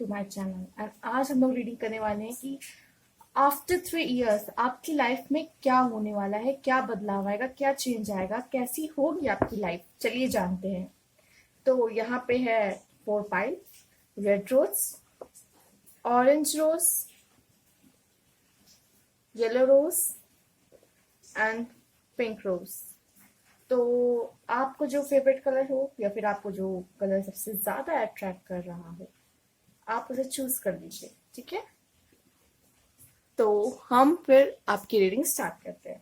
To my channel. And आज हम लोग रीडिंग करने वाले हैं कि आफ्टर 3 इयर्स आपकी लाइफ में क्या होने वाला है, क्या बदलाव आएगा, क्या चेंज आएगा, कैसी होगी आपकी लाइफ। चलिए जानते हैं। तो यहाँ पे है 4 pile, red rose, orange rose, yellow rose and pink rose. तो आपको जो फेवरेट कलर हो या फिर आपको जो कलर सबसे ज्यादा अट्रैक्ट कर रहा हो, आप उसे चूज कर लीजिए। ठीक है, तो हम फिर आपकी रीडिंग स्टार्ट करते हैं।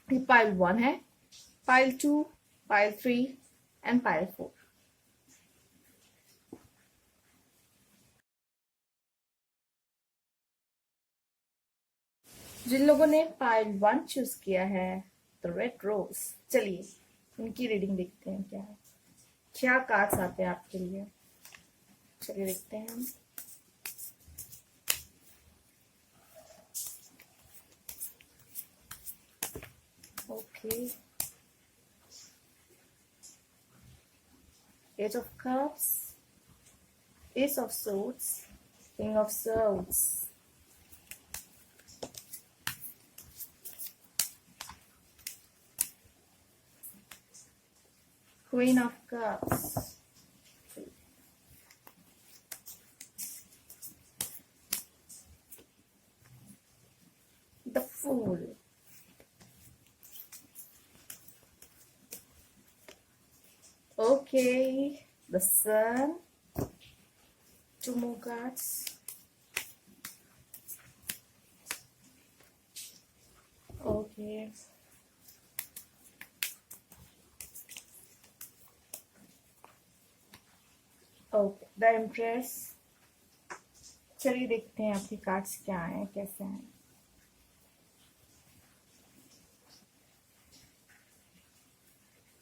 ये पाइल 1 है, पाइल 2, पाइल 3 एंड पाइल 4। जिन लोगों ने पाइल 1 चूज किया है, तो रेड रोज, चलिए उनकी रीडिंग देखते हैं क्या है, क्या कार्ड्स आते हैं आपके लिए। चलिए देखते हैं हम। Okay, ace of cups, ace of swords, king of swords, Queen of Cups, the Fool, okay, the Sun, 2 more cards, okay, okay, the empress. चलिए देखते हैं आपके कार्ड्स क्या हैं, कैसे हैं।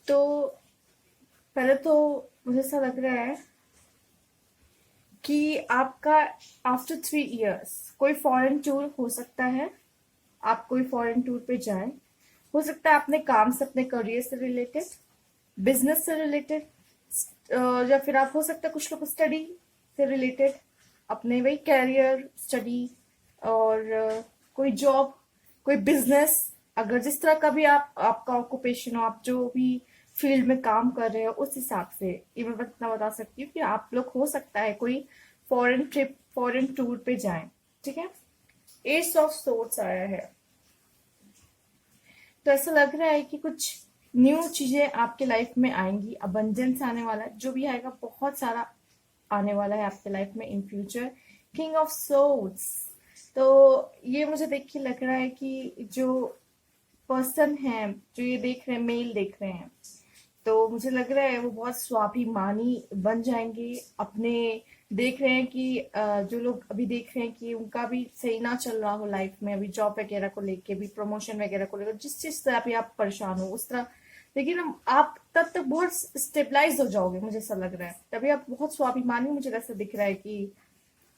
तो पहले तो मुझे ऐसा लग रहा है कि आपका आफ्टर 3 इयर्स कोई फॉरेन टूर हो सकता है। आप कोई फॉरेन टूर पे जाएं, हो सकता है अपने काम से, अपने करियर से रिलेटेड, बिजनेस से रिलेटेड, या फिर आप हो सकता है कुछ लोग स्टडी से रिलेटेड, अपने वही कैरियर, स्टडी और कोई जॉब, कोई बिजनेस। अगर जिस तरह का भी आपका ऑक्यूपेशन हो, आप जो भी फील्ड में काम कर रहे हो, उस हिसाब से ये मैं इतना बता सकती हूँ कि आप लोग हो सकता है कोई फॉरेन ट्रिप, फॉरेन टूर पे जाएं। ठीक है, एस ऑफ सोर्ड्स आया है, तो ऐसा लग रहा है कि कुछ न्यू चीजें आपके लाइफ में आएंगी, अबंडेंस आने वाला है, जो भी आएगा बहुत सारा आने वाला है आपके लाइफ में in future. King of swords, तो ये मुझे देख के लग रहा है कि जो पर्सन है, जो ये देख रहे हैं, मेल देख रहे हैं, तो मुझे लग रहा है वो बहुत स्वाभिमानी बन जाएंगे। अपने देख रहे हैं कि जो लोग अभी देख रहे हैं कि उनका भी सही ना चल रहा हो लाइफ में, अभी जॉब वगैरह को लेके भी, प्रमोशन वगैरह को लेकर, जिस चीज से अभी आप परेशान हो उस तरह, लेकिन आप तब तक बहुत स्टेबलाइज हो जाओगे, मुझे ऐसा लग रहा है। तभी आप बहुत स्वाभिमानी, मुझे ऐसा दिख रहा है कि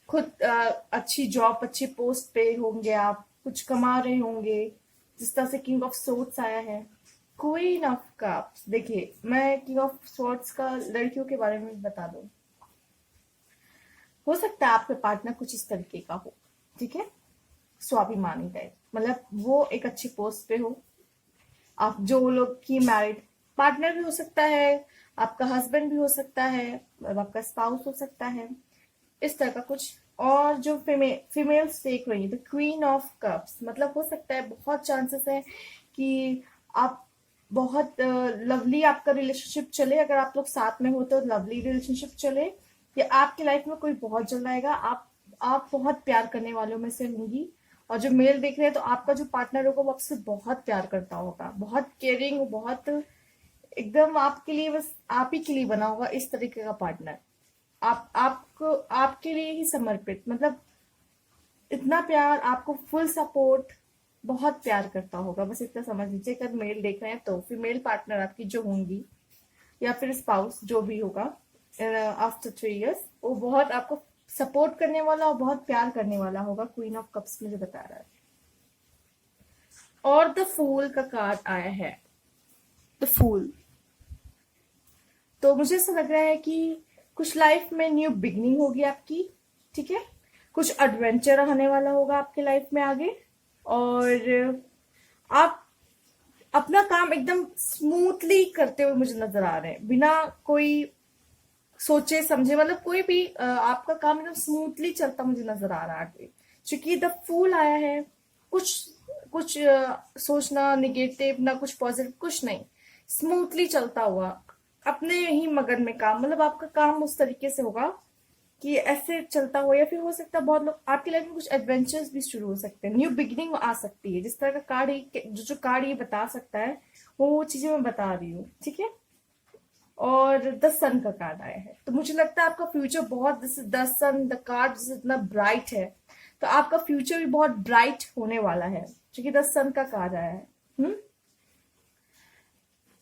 खुद अच्छी जॉब, अच्छी पोस्ट पे होंगे, आप कुछ कमा रहे होंगे, जिस तरह से किंग ऑफ सोर्ड्स आया है। क्वीन ऑफ कप्स, देखिए मैं किंग ऑफ सोर्ड्स का लड़कियों के बारे में बता दूं, हो सकता है आपके पार्टनर कुछ इस तरीके का हो। ठीक है, स्वाभिमानी टाइप, मतलब वो एक अच्छी पोस्ट पे हो। आप जो लोग की मैरिड, पार्टनर भी हो सकता है, आपका हस्बैंड भी हो सकता है, आपका स्पाउस हो सकता है, इस तरह का कुछ। और जो फीमेल्स देख रही है, तो क्वीन ऑफ कप्स, मतलब हो सकता है, बहुत चांसेस है कि आप बहुत लवली आपका रिलेशनशिप चले। अगर आप लोग साथ में हो तो लवली रिलेशनशिप चले, या आपकी लाइफ में कोई बहुत जल्द आएगा। आप बहुत प्यार करने वालों में से होंगी। और जो मेल देख रहे हैं, तो आपका जो पार्टनर होगा वो आपसे बहुत प्यार करता होगा, बहुत केयरिंग, बहुत एकदम आपके लिए, बस आप ही के लिए बना होगा, इस तरीके का पार्टनर। आपको आपके लिए ही समर्पित, मतलब इतना प्यार, आपको फुल सपोर्ट, बहुत प्यार करता होगा, बस इतना समझ लीजिए। अगर मेल देख रहे हैं तो फीमेल पार्टनर आपकी जो होंगी, या फिर स्पाउस जो भी होगा आफ्टर 3 इयर्स, वो बहुत आपको सपोर्ट करने वाला और बहुत प्यार करने वाला होगा। क्वीन ऑफ कप्स मुझे बता रहा है। और द फूल का कार्ड आया है, द फूल। तो मुझे ऐसा लग रहा है कि कुछ लाइफ में न्यू बिगनिंग होगी आपकी, ठीक है। कुछ एडवेंचर आने वाला होगा आपके लाइफ में आगे, और आप अपना काम एकदम स्मूथली करते हुए मुझे नजर आ रहे हैं, बिना कोई सोचे समझे, मतलब कोई भी आपका काम एकदम स्मूथली चलता मुझे नजर आ रहा है आगे। क्योंकि द फूल आया है, कुछ कुछ सोचना निगेटिव ना कुछ पॉजिटिव, कुछ नहीं, स्मूथली चलता हुआ अपने ही मगन में काम, मतलब आपका काम उस तरीके से होगा कि ऐसे चलता हो। या फिर हो सकता है बहुत लोग आपकी लाइफ में कुछ एडवेंचर्स भी शुरू हो सकते हैं, न्यू बिगिनिंग आ सकती है। जिस तरह का कार्ड जो कार्ड ये बता सकता है वो चीजें मैं बता रही हूँ, ठीक है। और द सन का कार्ड आया है, तो मुझे लगता है आपका फ्यूचर बहुत, this is the sun, the card इतना ब्राइट है, तो आपका फ्यूचर भी बहुत ब्राइट होने वाला है, क्योंकि द सन का कार्ड आया है।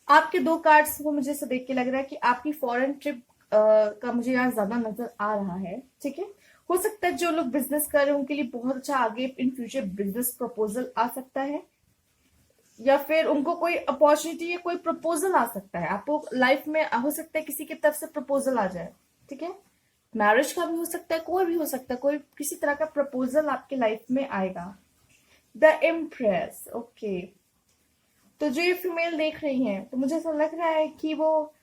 आपके दो कार्ड्स को मुझे से देख के लग रहा है कि आपकी फॉरेन ट्रिप का मुझे यहाँ ज्यादा नजर आ रहा है, ठीक है। हो सकता है जो लोग बिजनेस कर रहे हैं उनके लिए बहुत अच्छा आगे इन फ्यूचर बिजनेस प्रपोजल आ सकता है, या फिर उनको कोई अपॉर्चुनिटी या कोई प्रपोजल आ सकता है। आपको लाइफ में हो सकता है किसी की तरफ से प्रपोजल आ जाए, ठीक है। मैरिज का भी हो सकता है, कोई भी हो सकता है, कोई किसी तरह का प्रपोजल आपके लाइफ में आएगा। The impress, okay. तो जो ये फीमेल देख रही हैं, तो मुझे ऐसा लग रहा है कि वो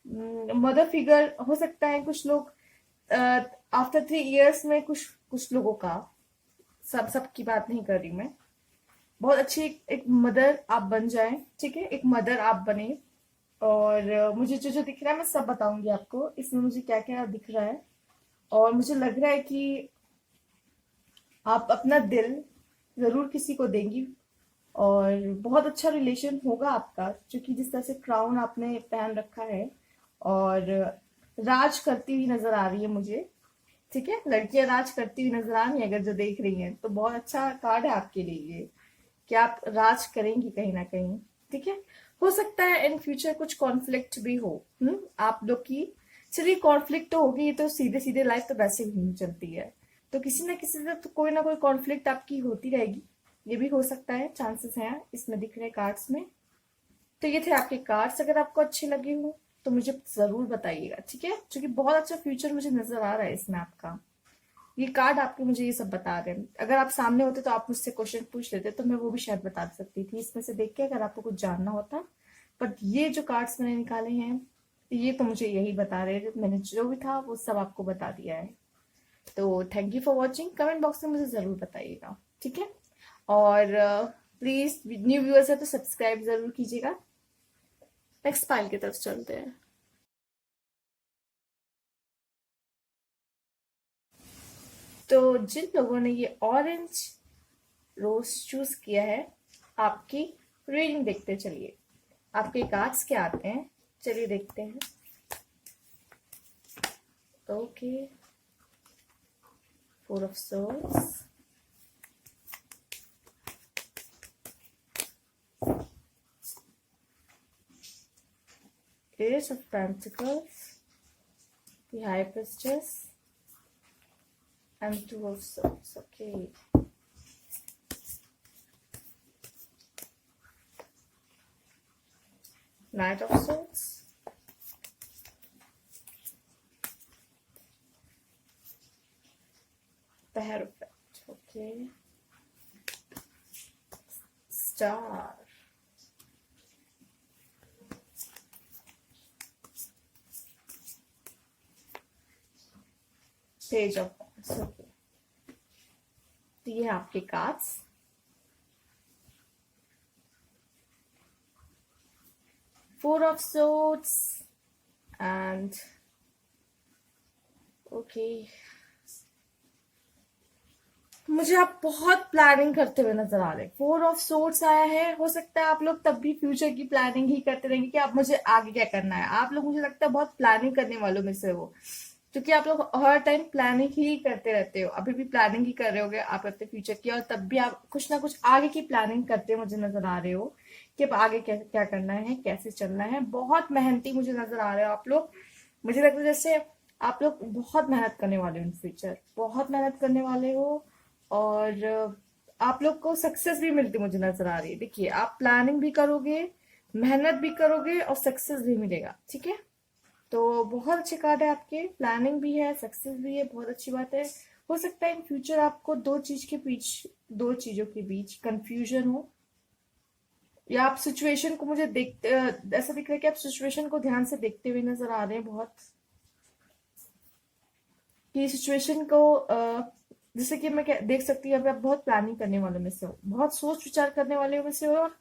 मदर फिगर हो सकता है। कुछ लोग आफ्टर 3 इयर्स में, कुछ कुछ लोगों का, सब की बात नहीं कर रही मैं, बहुत अच्छी एक मदर आप बन जाएं, ठीक है। एक मदर आप बने। और मुझे जो जो दिख रहा है मैं सब बताऊंगी आपको, इसमें मुझे क्या क्या दिख रहा है। और मुझे लग रहा है कि आप अपना दिल जरूर किसी को देंगी, और बहुत अच्छा रिलेशन होगा आपका, क्योंकि जिस तरह से क्राउन आपने पहन रखा है और राज करती हुई नजर आ रही है मुझे, ठीक है। लड़कियां राज करती हुई नजर आ रही है, अगर जो देख रही हैं तो बहुत अच्छा कार्ड है आपके लिए ये, कि आप राज करेंगी कहीं ना कहीं, ठीक है। हो सकता है इन फ्यूचर कुछ कॉन्फ्लिक्ट भी हो, आप लोग की। चलिए, कॉन्फ्लिक्ट तो होगी, ये तो सीधे सीधे लाइफ तो वैसे भी नहीं चलती है, तो किसी ना किसी से तो कोई ना कोई कॉन्फ्लिक्ट आपकी होती रहेगी, ये भी हो सकता है, चांसेस हैं इसमें दिख रहे कार्ड्स में। तो ये थे आपके कार्ड्स, अगर आपको अच्छे लगे हो तो मुझे जरूर बताइएगा, ठीक है। क्योंकि बहुत अच्छा फ्यूचर मुझे नजर आ रहा है इसमें आपका। ये कार्ड आपके मुझे ये सब बता रहे हैं। अगर आप सामने होते तो आप मुझसे क्वेश्चन पूछ लेते, तो मैं वो भी शायद बता सकती थी इसमें से देख के, अगर आपको कुछ जानना होता। बट ये जो कार्ड्स मैंने निकाले हैं, ये तो मुझे यही बता रहे हैं, मैंने जो भी था वो सब आपको बता दिया है। तो thank you for watching. Comment box में मुझे जरूर बताइएगा, ठीक है। और प्लीज न्यू व्यूअर्स है तो सब्सक्राइब जरूर कीजिएगा। नेक्स्ट फाइल की तरफ चलते हैं। तो जिन लोगों ने ये ऑरेंज रोज चूज किया है, आपकी रीडिंग देखते चलिए, आपके कार्ड्स क्या आते हैं, चलिए देखते हैं। Okay, 4 of swords, Ace of Pentacles, the High Priestess, and 2 of Swords. Okay. Knight of Swords, the Hierophant. Okay. Star. Page of Wands. Okay. तो ये आपके cards. 4 of Swords and okay. मुझे आप बहुत प्लानिंग करते हुए नजर आ रहे हैं। 4 ऑफ सोर्ड्स आया है, हो सकता है आप लोग तब भी फ्यूचर की प्लानिंग ही करते रहेंगे कि आप मुझे आगे क्या करना है। आप लोग मुझे लगता है बहुत प्लानिंग करने वालों में से हो, क्योंकि आप लोग हर टाइम प्लानिंग ही करते रहते हो, अभी भी प्लानिंग ही कर रहे होगे आप अपने फ्यूचर की, और तब भी आप कुछ ना कुछ आगे की प्लानिंग करते मुझे नजर आ रहे हो कि अब आगे क्या क्या करना है, कैसे चलना है। बहुत मेहनती मुझे नजर आ रहे हो आप लोग। मुझे लगता है जैसे आप लोग बहुत मेहनत करने वाले हो इन फ्यूचर, बहुत मेहनत करने वाले हो, और आप लोग को सक्सेस भी मिलती मुझे नजर आ रही है। देखिए, आप प्लानिंग भी करोगे, मेहनत भी करोगे, और सक्सेस भी मिलेगा, ठीक है। तो बहुत अच्छे कार्ड है आपके, प्लानिंग भी है, सक्सेस भी है, बहुत अच्छी बात है। हो सकता है इन फ्यूचर आपको दो चीजों के बीच कंफ्यूजन हो, या आप सिचुएशन को मुझे देखते ऐसा दिख रहा है कि आप सिचुएशन को ध्यान से देखते हुए नजर आ रहे हैं बहुत, कि सिचुएशन को जैसे कि मैं देख सकती हूँ, अभी आप बहुत प्लानिंग करने वालों में से हो, बहुत सोच विचार करने वाले में से हो, और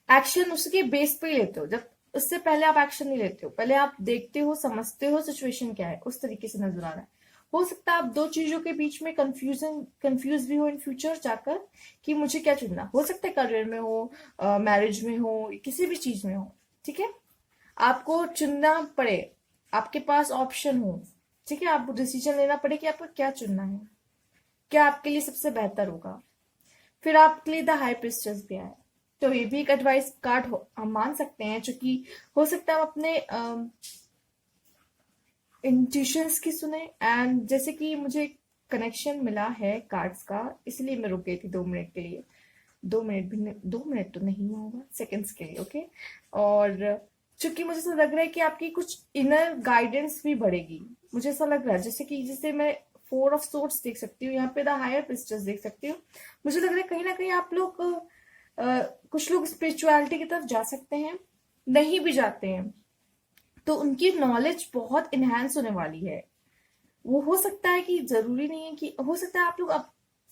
एक्शन उसके बेस पे ही लेते हो। जब उससे पहले आप एक्शन नहीं लेते हो, पहले आप देखते हो, समझते हो सिचुएशन क्या है, उस तरीके से नजर आ रहा है। हो सकता है आप दो चीजों के बीच में कंफ्यूज भी हो इन फ्यूचर जाकर, कि मुझे क्या चुनना। हो सकता है करियर में हो, मैरिज में हो, किसी भी चीज में हो, ठीक है। आपको चुनना पड़े, आपके पास ऑप्शन हो, ठीक है, आपको डिसीजन लेना पड़े कि आपको क्या चुनना है, क्या आपके लिए सबसे बेहतर होगा। फिर आपके लिए द हाई प्रिस्टेस भी आया, तो ये भी एक एडवाइस कार्ड हम मान सकते हैं, जो कि हो सकता है हम अपने इंट्यूशंस की सुने। एंड जैसे कि मुझे कनेक्शन मिला है कार्ड्स का, इसलिए मैं रुक गई थी 2 मिनट के लिए। 2 मिनट भी नहीं, 2 मिनट तो नहीं होगा, सेकंड्स के लिए, ओके। और चूंकि मुझे ऐसा लग रहा है कि आपकी कुछ इनर गाइडेंस भी बढ़ेगी, मुझे ऐसा लग रहा है, जैसे मैं 4 ऑफ सोर्ट्स देख सकती हूँ यहाँ पे, द हायर प्रिस्टेस देख सकती हूँ। मुझे लग रहा है कहीं ना कहीं आप लोग कुछ लोग स्पिरिचुअलिटी की तरफ जा सकते हैं, नहीं भी जाते हैं तो उनकी नॉलेज बहुत इनहेंस होने वाली है। वो हो सकता है कि जरूरी नहीं है कि, हो सकता है आप लोग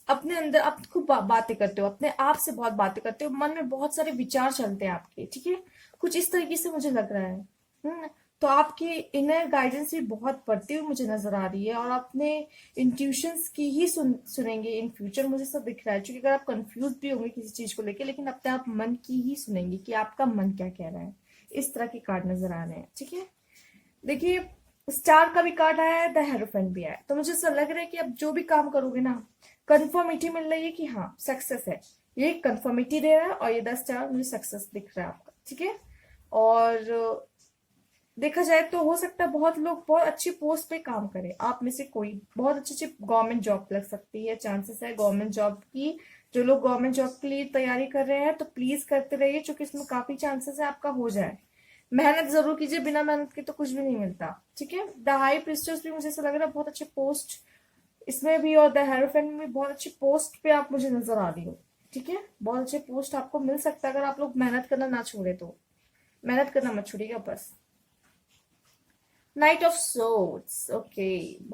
अपने अंदर आप खूब बातें करते हो, अपने आप से बहुत बातें करते हो, मन में बहुत सारे विचार चलते हैं आपके, ठीक है, कुछ इस तरीके से मुझे लग रहा है। तो आपकी इनर गाइडेंस भी बहुत बढ़ती हुई मुझे नजर आ रही है, और अपने इंट्यूशंस की ही सुनेंगे इन फ्यूचर, मुझे सब दिख रहा है। क्योंकि अगर आप कंफ्यूज भी होंगे किसी चीज को लेके, लेकिन अपने आप मन की ही सुनेंगे कि आपका मन क्या कह रहा है। इस तरह के कार्ड नजर आ रहे हैं, ठीक है। देखिए, स्टार का भी कार्ड आया है, द हेरोफेंट भी आया है, तो मुझे ऐसा लग रहा है कि अब जो भी काम करोगे ना, कंफर्मिटी मिल रही है कि हाँ सक्सेस है। ये कंफर्मिटी दे रहा है, और ये 10 स्टार मुझे सक्सेस दिख रहा है आपका, ठीक है। और देखा जाए तो हो सकता है बहुत लोग बहुत अच्छी पोस्ट पे काम करें, आप में से कोई बहुत अच्छी गवर्नमेंट जॉब लग सकती है, चांसेस है गवर्नमेंट जॉब की। जो लोग गवर्नमेंट जॉब के लिए तैयारी कर रहे हैं तो प्लीज करते रहिए, क्योंकि इसमें काफी चांसेस है आपका हो जाए। मेहनत जरूर कीजिए, बिना मेहनत के तो कुछ भी नहीं मिलता, ठीक है। द हाई प्रिस्टेस भी मुझे ऐसा लग रहा है बहुत अच्छे पोस्ट इसमें भी, और द हेरोफेंट में भी बहुत अच्छी पोस्ट पे आप मुझे नजर आ रही हो, ठीक है। बहुत अच्छे पोस्ट आपको मिल सकता है अगर आप लोग मेहनत करना ना छोड़े तो। मेहनत करना मत छोड़िएगा बस। Night of swords, okay.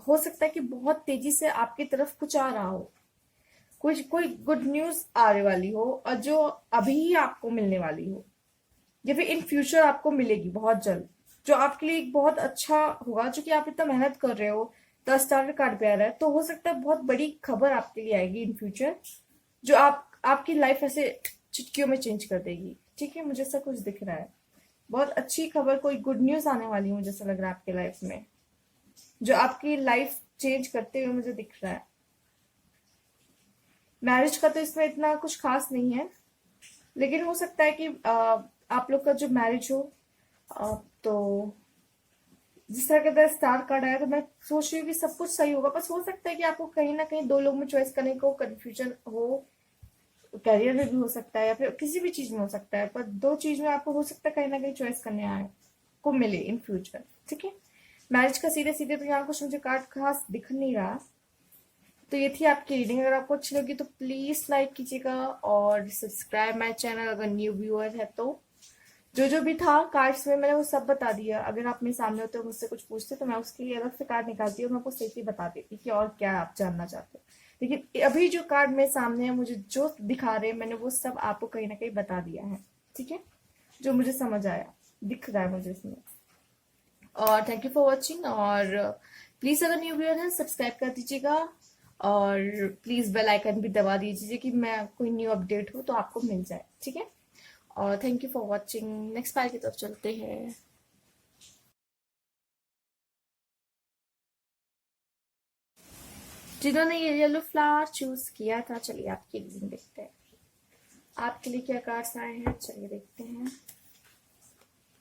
हो सकता है कि बहुत तेजी से आपकी तरफ कुछ आ रहा हो, कुछ कोई गुड न्यूज आने वाली हो, और जो अभी ही आपको मिलने वाली हो, या फिर इन फ्यूचर आपको मिलेगी बहुत जल्द, जो आपके लिए एक बहुत अच्छा होगा, जो कि आप इतना मेहनत कर रहे हो। 10 स्टार का कार्ड पे आ रहा है, तो हो सकता है बहुत बड़ी खबर आपके लिए आएगी इन फ्यूचर, जो आपकी लाइफ ऐसे चुटकियों में चेंज कर देगी, ठीक है। मुझे ऐसा कुछ दिख रहा है, बहुत अच्छी खबर, कोई गुड न्यूज आने वाली है, मुझे ऐसा लग रहा है आपके लाइफ में, जो आपकी लाइफ चेंज करते हुए मुझे दिख रहा है। मैरिज का तो इसमें इतना कुछ खास नहीं है, लेकिन हो सकता है कि आप लोग का जो मैरिज हो, तो जिस तरह का स्टार कार्ड आया, तो मैं सोच रही हूँ कि सब कुछ सही होगा। बस हो सकता है कि आपको कहीं ना कहीं दो लोग में चॉइस करने को कंफ्यूजन हो, करियर में भी हो सकता है, या फिर किसी भी चीज में हो सकता है, पर दो चीज में आपको हो सकता है कहीं ना कहीं चॉइस करने आए को मिले इन फ्यूचर, ठीक है। मैरिज का सीधे सीधे तो यहाँ कुछ मुझे कार्ड खास दिख नहीं रहा। तो ये थी आपकी रीडिंग, अगर आपको अच्छी लगी तो प्लीज लाइक कीजिएगा, और सब्सक्राइब माय चैनल अगर न्यू व्यूअर है तो। जो जो भी था कार्ड्स में मैंने वो सब बता दिया। अगर आप मेरे सामने होते हो, मुझसे कुछ पूछते, तो मैं उसके लिए अलग से कार्ड निकालती हूँ, मैं आपको सही बता देती कि और क्या आप जानना चाहते हो। लेकिन अभी जो कार्ड मेरे सामने है, मुझे जो दिखा रहे हैं, मैंने वो सब आपको कहीं ना कहीं बता दिया है, ठीक है, जो मुझे समझ आया, दिख रहा है मुझे इसमें। और थैंक यू फॉर वॉचिंग, और प्लीज अगर न्यू व्यूअर है सब्सक्राइब कर दीजिएगा, और प्लीज बेल आइकन भी दबा दीजिए कि मैं कोई न्यू अपडेट हो तो आपको मिल जाए, ठीक है। और thank you for watching. Next part की तरफ चलते हैं। जिन्होंने ये येलो फ्लावर चूज किया था, चलिए आपकी रीडिंग देखते हैं, आपके लिए क्या कार्ड्स आए हैं, चलिए देखते हैं।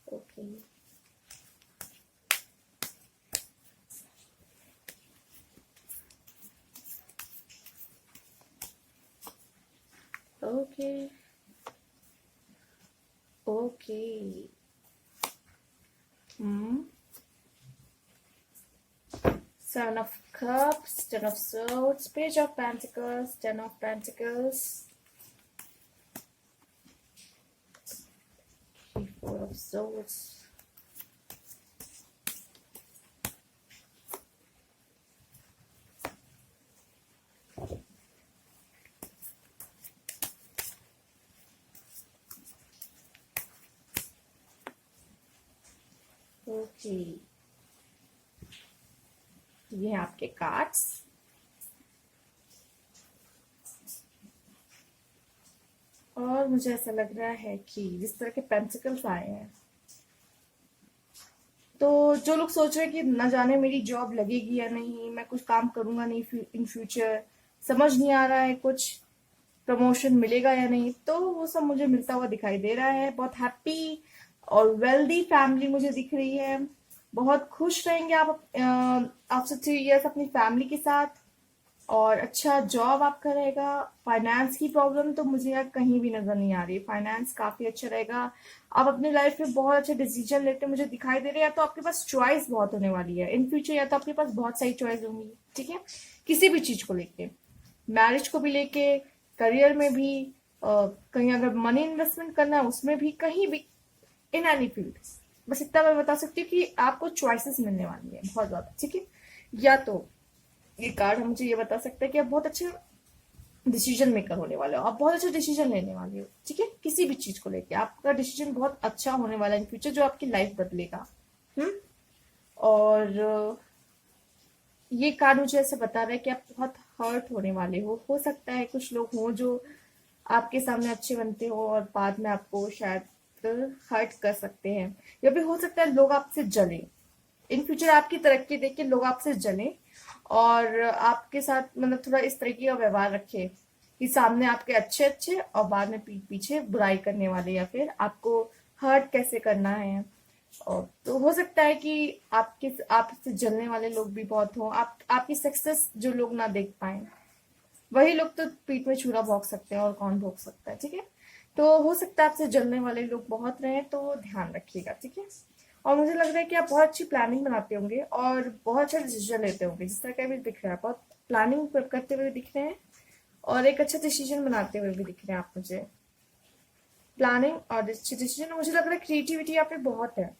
Okay, okay, okay. Seven of Cups, Ten of Swords, Page of Pentacles, Ten of Pentacles, Four of Swords. Okay, ये हैं आपके कार्ड्स। और मुझे ऐसा लग रहा है कि जिस तरह के पेंटिकल्स आए हैं, तो जो लोग सोच रहे हैं कि न जाने मेरी जॉब लगेगी या नहीं, मैं कुछ काम करूंगा नहीं इन फ्यूचर, समझ नहीं आ रहा है कुछ प्रमोशन मिलेगा या नहीं, तो वो सब मुझे मिलता हुआ दिखाई दे रहा है। बहुत हैप्पी और वेल्दी फैमिली मुझे दिख रही है। बहुत खुश रहेंगे आप आफ्टर 3 इयर्स अपनी फैमिली के साथ, और अच्छा जॉब आपका रहेगा। फाइनेंस की प्रॉब्लम तो मुझे यार कहीं भी नजर नहीं आ रही, फाइनेंस काफी अच्छा रहेगा। आप अपनी लाइफ में बहुत अच्छे डिसीजन लेते मुझे दिखाई दे रहे हैं। या तो आपके पास चॉइस बहुत होने वाली है इन फ्यूचर, या तो आपके पास बहुत सारी चॉइस होंगी, ठीक है, किसी भी चीज को लेके, मैरिज को भी लेके, करियर में भी, कहीं अगर मनी इन्वेस्टमेंट करना है उसमें भी, कहीं भी, इन एनी फील्ड। बस इतना मैं बता सकती हूँ कि आपको चॉइसेस मिलने वाली है बहुत ज्यादा, ठीक है। या तो ये कार्ड हम मुझे ये बता सकते हैं कि आप बहुत अच्छे डिसीजन मेकर होने वाले हो, आप बहुत अच्छे डिसीजन लेने वाले हो, ठीक है, किसी भी चीज को लेके आपका डिसीजन बहुत अच्छा होने वाला है इन फ्यूचर, जो आपकी लाइफ बदलेगा। और ये कार्ड मुझे ऐसे बता रहा है कि आप बहुत हर्ट होने वाले हो सकता है कुछ लोग हों जो आपके सामने अच्छे बनते हो और बाद में आपको शायद हर्ट कर सकते हैं, या भी हो सकता है लोग आपसे जले इन फ्यूचर, आपकी तरक्की देख के लोग आपसे जले और आपके साथ मतलब थोड़ा इस तरीके का व्यवहार रखे कि सामने आपके अच्छे अच्छे और बाद में पीठ पीछे बुराई करने वाले, या फिर आपको हर्ट कैसे करना है। और तो हो सकता है कि आपसे जलने वाले लोग भी बहुत हो, आपकी सक्सेस जो लोग ना देख पाए, वही लोग तो पीठ में छुरा भोंक सकते हैं, और कौन भोंक सकता है, ठीक है। तो हो सकता है आपसे जलने वाले लोग बहुत रहे, तो ध्यान रखिएगा, ठीक है। और मुझे लग रहा है कि आप बहुत अच्छी प्लानिंग बनाते होंगे और बहुत अच्छा डिसीजन लेते होंगे, जिस तरह का भी दिख रहा है, बहुत प्लानिंग करते हुए दिख रहे हैं और एक अच्छा डिसीजन बनाते हुए भी दिख रहे हैं आप मुझे। प्लानिंग और अच्छे डिसीजन, मुझे लग रहा है क्रिएटिविटी आप में बहुत है,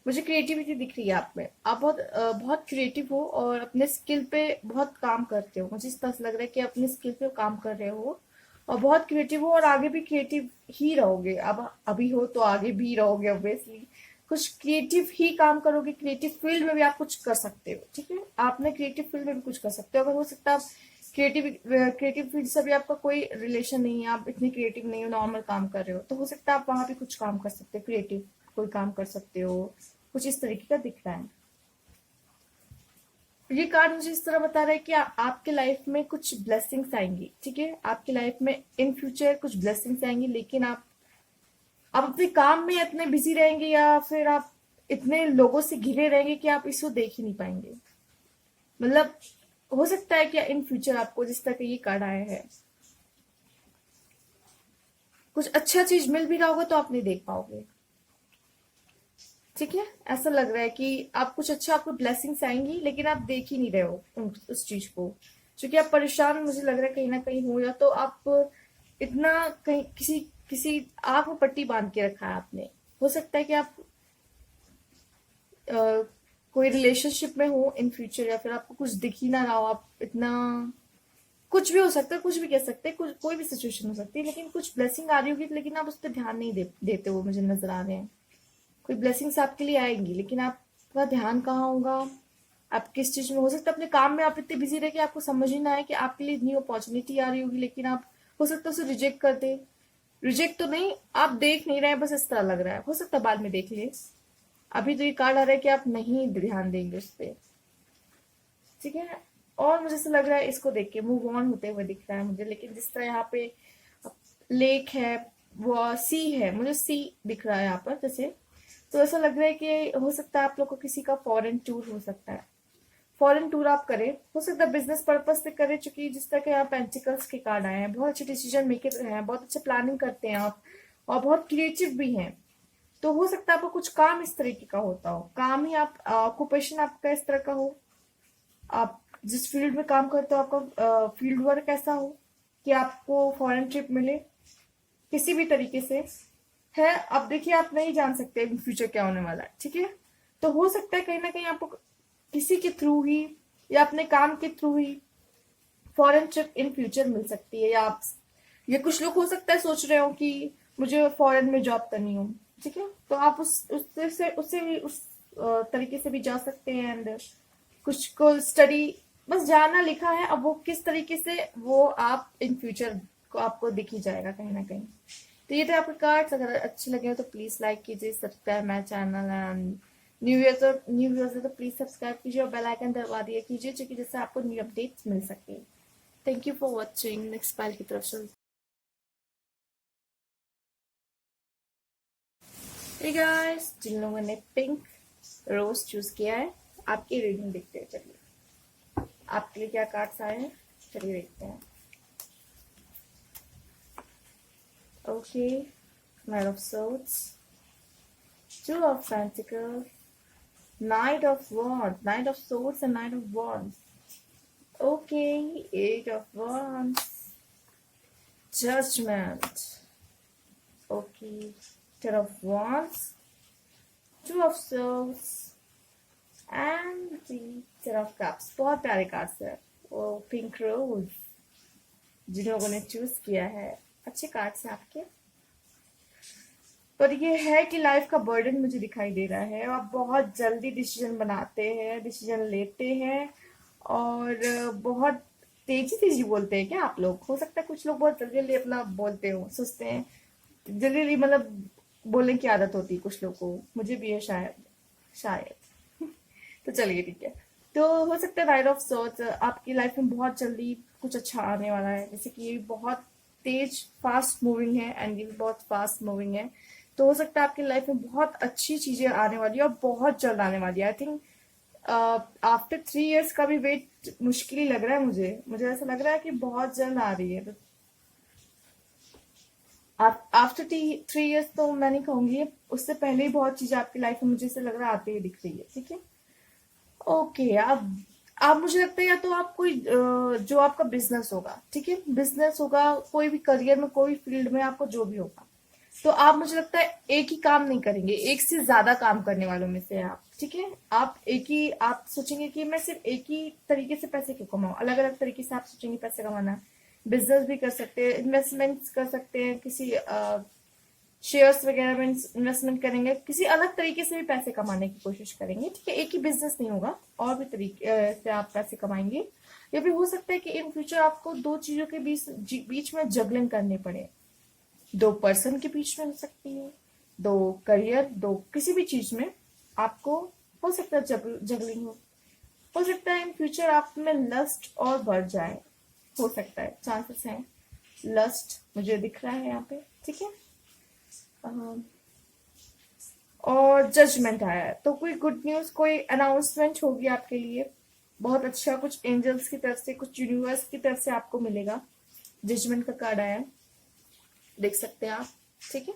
मुझे क्रिएटिविटी दिख रही है आप में। आप बहुत क्रिएटिव हो और अपने स्किल पे बहुत काम करते हो, मुझे इस तरह से लग रहा है कि अपने स्किल पे काम कर रहे हो और बहुत क्रिएटिव हो, और आगे भी क्रिएटिव ही रहोगे। अब अभी हो तो आगे भी रहोगे ऑब्वियसली, कुछ क्रिएटिव ही काम करोगे, क्रिएटिव फील्ड में भी आप कुछ कर सकते हो, ठीक है। आपने क्रिएटिव फील्ड में भी कुछ कर सकते हो, अगर हो सकता है आप क्रिएटिव फील्ड से भी आपका कोई रिलेशन नहीं है, आप इतने क्रिएटिव नहीं हो, नॉर्मल काम कर रहे हो, तो हो सकता है आप वहां भी कुछ काम कर सकते हो, क्रिएटिव कोई काम कर सकते हो, कुछ इस तरीके का दिख रहा है। ये कार्ड मुझे इस तरह बता रहा है कि आपके लाइफ में कुछ ब्लेसिंग्स आएंगी, ठीक है, आपकी लाइफ में इन फ्यूचर कुछ ब्लेसिंग्स आएंगी, लेकिन आप अपने काम में इतने बिजी रहेंगे या फिर आप इतने लोगों से घिरे रहेंगे कि आप इसको देख ही नहीं पाएंगे। मतलब हो सकता है कि इन फ्यूचर आपको जिस तरह का ये कार्ड आया है, कुछ अच्छा चीज मिल भी रहा होगा तो आप नहीं देख पाओगे, ठीक है। ऐसा लग रहा है कि आप कुछ अच्छा, आपको ब्लेसिंग्स आएंगी लेकिन आप देख ही नहीं रहे हो उस चीज को, क्योंकि आप परेशान मुझे लग रहा है कहीं ना कहीं हो, या तो आप इतना कहीं किसी किसी आंख में पट्टी बांध के रखा है आपने। हो सकता है कि आप कोई रिलेशनशिप में हो इन फ्यूचर, या फिर आपको कुछ दिख ही ना रहा हो, आप इतना, कुछ भी हो सकता है, कुछ भी कह सकते हैं, कुछ कोई भी सिचुएशन हो सकती है, लेकिन कुछ ब्लेसिंग आ रही होगी लेकिन आप उस पर ध्यान नहीं देते हो, मुझे नजर आ रहे हैं। कोई ब्लेसिंग्स आपके लिए आएंगी लेकिन आपका ध्यान कहाँ होगा, आप किस चीज में, हो सकता है अपने काम में आप इतने बिजी रहे कि आपको समझ ही ना आए कि आपके लिए न्यू अपॉर्चुनिटी आ रही होगी, लेकिन आप हो सकता है उसे रिजेक्ट कर दे। रिजेक्ट तो नहीं, आप देख नहीं रहे, बस इस तरह लग रहा है, हो सकता है बाद में देख ले। अभी तो ये कार्ड आ रहा है कि आप नहीं ध्यान देंगे उस पर, ठीक है। और मुझे ऐसा लग रहा है इसको देख के मूव ऑन होते हुए दिख रहा है मुझे, लेकिन जिस तरह यहाँ पे लेक है, वो सी है, मुझे सी दिख रहा है यहाँ पर जैसे, तो ऐसा लग रहा है कि हो सकता है आप लोग को किसी का फॉरेन टूर हो सकता है, फॉरेन टूर आप करें, हो सकता है बिजनेस पर्पज से करें, चूंकि जिस तरह के यहाँ पेंटिकल्स के कार्ड आए हैं, बहुत अच्छे डिसीजन मेकर हैं, बहुत अच्छे प्लानिंग करते हैं आप, और बहुत क्रिएटिव भी हैं। तो हो सकता है आपको कुछ काम इस तरीके का होता हो, काम ही आप ऑक्यूपेशन आपका इस तरह का हो, आप जिस फील्ड में काम करते हो आपका फील्ड वर्क ऐसा हो कि आपको फॉरेन ट्रिप मिले किसी भी तरीके से है। अब देखिए आप नहीं जान सकते इन फ्यूचर क्या होने वाला है, ठीक है। तो हो सकता है कहीं ना कहीं आपको किसी के थ्रू ही या अपने काम के थ्रू ही फॉरेन ट्रिप इन फ्यूचर मिल सकती है, या आप, ये कुछ लोग हो सकता है सोच रहे हो कि मुझे फॉरेन में जॉब करनी हो, ठीक है। तो आप उससे भी उस तरीके से भी जा सकते हैं। एंड कुछ को स्टडी बस जाना लिखा है, अब वो किस तरीके से वो आप इन फ्यूचर को आपको दिख ही जाएगा कहीं ना कहीं। तो ये थे आपके कार्ड्स, अगर अच्छे लगे हो तो प्लीज लाइक कीजिए, subscribe my channel. And new year तो प्लीज सब्सक्राइब कीजिए और बेल आइकन दबा दिया कीजिए, जिससे आपको न्यू अपडेट्स मिल सके। Thank you for watching. Next file की तरफ चलते। हे गाइस, जिन लोगों ने पिंक रोज चूज किया है आपकी रीडिंग देखते हैं। चलिए आपके लिए क्या कार्ड्स आए हैं, चलिए देखते हैं। Okay, knight of swords, two of pentacles, knight of wands, knight of swords and knight of wands. Okay, eight of wands, judgement. Okay, Ten of Wands, Two of Swords and the Ten of Cups। बहुत प्यारे cards है। वो pink rose जिन लोगों ने choose किया है, अच्छे cards हैं आपके। पर ये है कि लाइफ का बर्डन मुझे दिखाई दे रहा है, आप बहुत जल्दी डिसीजन बनाते हैं, डिसीजन लेते हैं और बहुत तेजी तेजी बोलते हैं। क्या आप लोग, हो सकता है कुछ लोग बहुत जल्दी जल्दी अपना बोलते हो, सोचते हैं जल्दी जल्दी, मतलब बोलने की आदत होती है कुछ लोगों को, मुझे भी है शायद शायद तो चलिए ठीक है। तो हो सकता है नाइट ऑफ सोर्ड्स आपकी लाइफ में बहुत जल्दी कुछ अच्छा आने वाला है, जैसे कि ये बहुत तेज फास्ट मूविंग है एंड ये भी बहुत फास्ट मूविंग है। तो हो सकता है आपकी लाइफ में बहुत अच्छी चीजें आने वाली है और बहुत जल्द आने वाली है। आई थिंक आफ्टर 3 years का भी वेट मुश्किल ही लग रहा है मुझे ऐसा लग रहा है कि बहुत जल्द आ रही है। आफ्टर 3 years तो मैं नहीं कहूंगी, उससे पहले ही बहुत चीजें आपकी लाइफ में मुझे ऐसा लग रहा है आते ही दिख रही है, ठीक है। ओके, आप मुझे लगता है या तो आप कोई जो आपका बिजनेस होगा, ठीक है, बिजनेस होगा, कोई भी करियर में कोई फील्ड में आपको जो भी होगा, तो आप मुझे लगता है एक ही काम नहीं करेंगे, एक से ज्यादा काम करने वालों में से आप, ठीक है। आप सोचेंगे कि मैं सिर्फ एक ही तरीके से पैसे क्यों कमाऊं, अलग अलग तरीके से आप सोचेंगे पैसे कमाना। बिजनेस भी कर सकते हैं, इन्वेस्टमेंट्स कर सकते हैं, किसी शेयर्स वगैरह में इन्वेस्टमेंट करेंगे, किसी अलग तरीके से भी पैसे कमाने की कोशिश करेंगे, ठीक है। एक ही बिजनेस नहीं होगा, और भी तरीके से आप पैसे कमाएंगे। या फिर हो सकता है कि इन फ्यूचर आपको दो चीजों के बीच में जगलिंग करनी पड़े, दो पर्सन के बीच में हो सकती है, दो करियर, दो किसी भी चीज में आपको हो सकता है जगलिंग हो सकता है इन फ्यूचर आप में लस्ट और बढ़ जाए, हो सकता है, चांसेस हैं। लस्ट मुझे दिख रहा है यहाँ पे, ठीक है। और जजमेंट आया है, तो कोई गुड न्यूज, कोई अनाउंसमेंट होगी आपके लिए, बहुत अच्छा, कुछ एंजल्स की तरफ से, कुछ यूनिवर्स की तरफ से आपको मिलेगा। जजमेंट का कार्ड आया है, देख सकते हैं आप, ठीक है।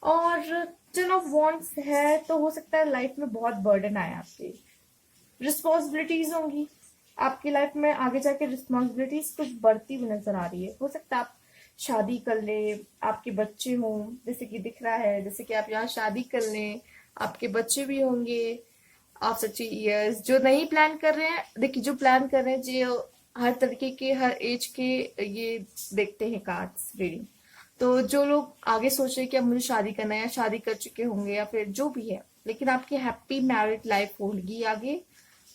और टेन ऑफ वॉन्ड्स है, तो हो सकता है लाइफ में बहुत बर्डन आया, आपकी रिस्पॉन्सिबिलिटीज होंगी आपकी लाइफ में, आगे जाके रिस्पॉन्सिबिलिटीज कुछ बढ़ती हुई नजर आ रही है। हो सकता है आप शादी कर ले, आपके बच्चे हों, जैसे कि दिख रहा है, जैसे कि आप यहाँ शादी कर लें, आपके बच्चे भी होंगे। आप सच्ची ईयर्स जो नहीं प्लान कर रहे हैं, देखिए जो प्लान कर रहे हैं, जो हर तरीके के, हर एज के ये देखते हैं कार्ड्स रीडिंग। तो जो लोग आगे सोच रहे हैं कि अब मुझे शादी करना है, या शादी कर चुके होंगे, या फिर जो भी है, लेकिन आपकी हैप्पी मैरिड लाइफ होगी आगे,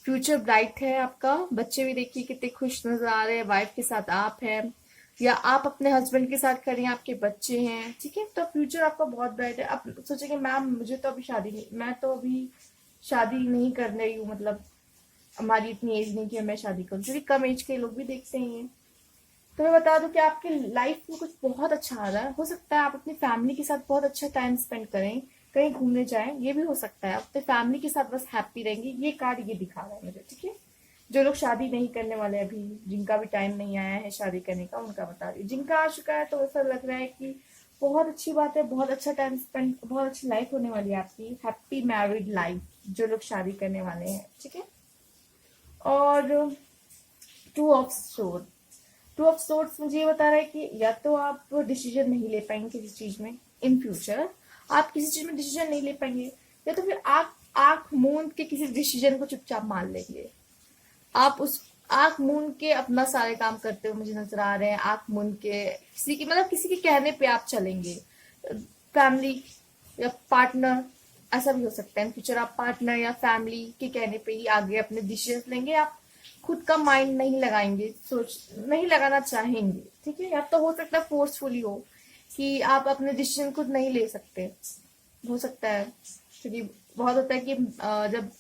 फ्यूचर ब्राइट है आपका। बच्चे भी देखिए कितने खुश नजर आ रहे हैं, वाइफ के साथ आप हैं, या आप अपने हस्बैंड के साथ करें, आपके बच्चे हैं, ठीक है। तो फ्यूचर आपका बहुत ब्राइट है। आप सोचेंगे मैम मुझे तो अभी शादी नहीं, मैं तो अभी शादी नहीं कर रही हूँ, मतलब हमारी इतनी एज नहीं कि मैं शादी करूँ, क्योंकि कम एज के लोग भी देखते हैं। तो मैं बता दूं कि आपके लाइफ में कुछ बहुत अच्छा आ रहा है। हो सकता है आप अपनी फैमिली के साथ बहुत अच्छा टाइम स्पेंड करें, कहीं घूमने जाएं, ये भी हो सकता है। आप अपने फैमिली के साथ बस हैप्पी रहेंगे, ये कार्ड ये दिखा रहा है मुझे, ठीक है। जो लोग शादी नहीं करने वाले अभी, जिनका भी टाइम नहीं आया है शादी करने का, उनका बता रही, जिनका आ चुका है तो ऐसा लग रहा है कि बहुत अच्छी बात है, बहुत अच्छा टाइम स्पेंड, बहुत अच्छी लाइफ होने वाली है आपकी, हैप्पी मैरिड लाइफ जो लोग शादी करने वाले हैं, ठीक है। और two of sword, two of swords मुझे ये बता रहा है कि या तो आप डिसीजन नहीं ले पाएंगे किसी चीज में इन फ्यूचर, आप किसी चीज में डिसीजन नहीं ले पाएंगे, या तो फिर आप आंख मूंद के किसी डिसीजन को चुपचाप मान लेंगे। आप उस आंख मूंद के अपना सारे काम करते हुए मुझे नजर आ रहे हैं, आंख मूंद के किसी की मतलब किसी के कहने पे आप चलेंगे, फैमिली या पार्टनर, ऐसा भी हो सकता है इन फ्यूचर आप पार्टनर या फैमिली के कहने पे ही आगे अपने डिसीजन लेंगे, आप खुद का माइंड नहीं लगाएंगे, सोच नहीं लगाना चाहेंगे, ठीक है। या तो हो सकता है फोर्सफुली हो कि आप अपने डिसीजन खुद नहीं ले सकते, हो सकता है, क्योंकि बहुत होता है कि जब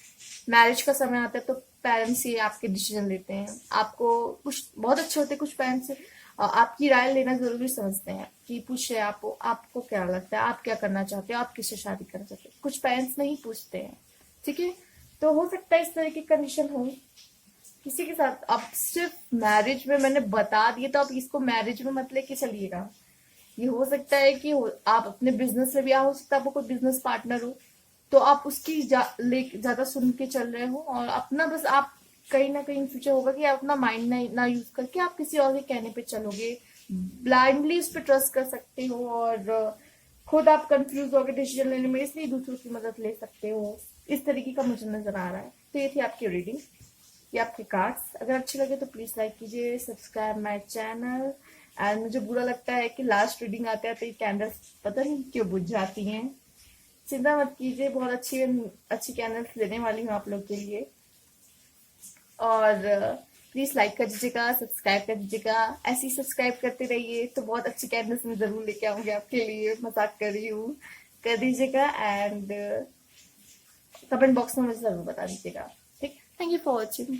मैरिज का समय आता है तो पेरेंट्स ही आपके डिसीजन लेते हैं, आपको कुछ बहुत अच्छे होते हैं कुछ पेरेंट्स आपकी राय लेना जरूरी समझते हैं कि पूछे आपको क्या लगता है, आप क्या करना चाहते हो, आप किससे शादी करना चाहते हो, कुछ पेरेंट्स नहीं पूछते हैं, ठीक है। तो हो सकता है इस तरह की कंडीशन हो किसी के साथ। अब सिर्फ मैरिज में मैंने बता दिया तो आप इसको मैरिज में मत लेके चलिएगा, ये हो सकता है कि आप अपने बिजनेस में भी हो सकता है आपको कोई बिजनेस पार्टनर हो तो आप उसकी ज्यादा सुन के चल रहे हो, और अपना बस आप कहीं ना कहीं फ्यूचर होगा कि आप अपना माइंड ना यूज करके आप किसी और के कहने पे चलोगे, ब्लाइंडली उस पर ट्रस्ट कर सकते हो, और खुद आप कंफ्यूज होकर डिसीजन लेने में इसलिए दूसरों की मदद ले सकते हो, इस तरीके का मुझे नजर आ रहा है। तो ये थी आपकी रीडिंग, ये आपके कार्ड्स। अगर अच्छे लगे तो प्लीज लाइक कीजिए, सब्सक्राइब माय चैनल। एंड मुझे बुरा लगता है कि लास्ट रीडिंग आते आते ये कैंडल्स पता नहीं क्यों बुझ जाती हैं, चिंता मत कीजिए, बहुत अच्छी अच्छी कैंडल्स लेने वाली हूँ आप लोग के लिए। और प्लीज लाइक कर दीजिएगा, सब्सक्राइब कर दीजिएगा, ऐसे ही सब्सक्राइब करते रहिए तो बहुत अच्छी कैंडल्स मैं जरूर लेके आऊंगी आपके लिए, मजाक कर रही हूँ, कर दीजिएगा। एंड कमेंट बॉक्स में मुझे जरूर बता दीजिएगा, ठीक। Thank you for watching.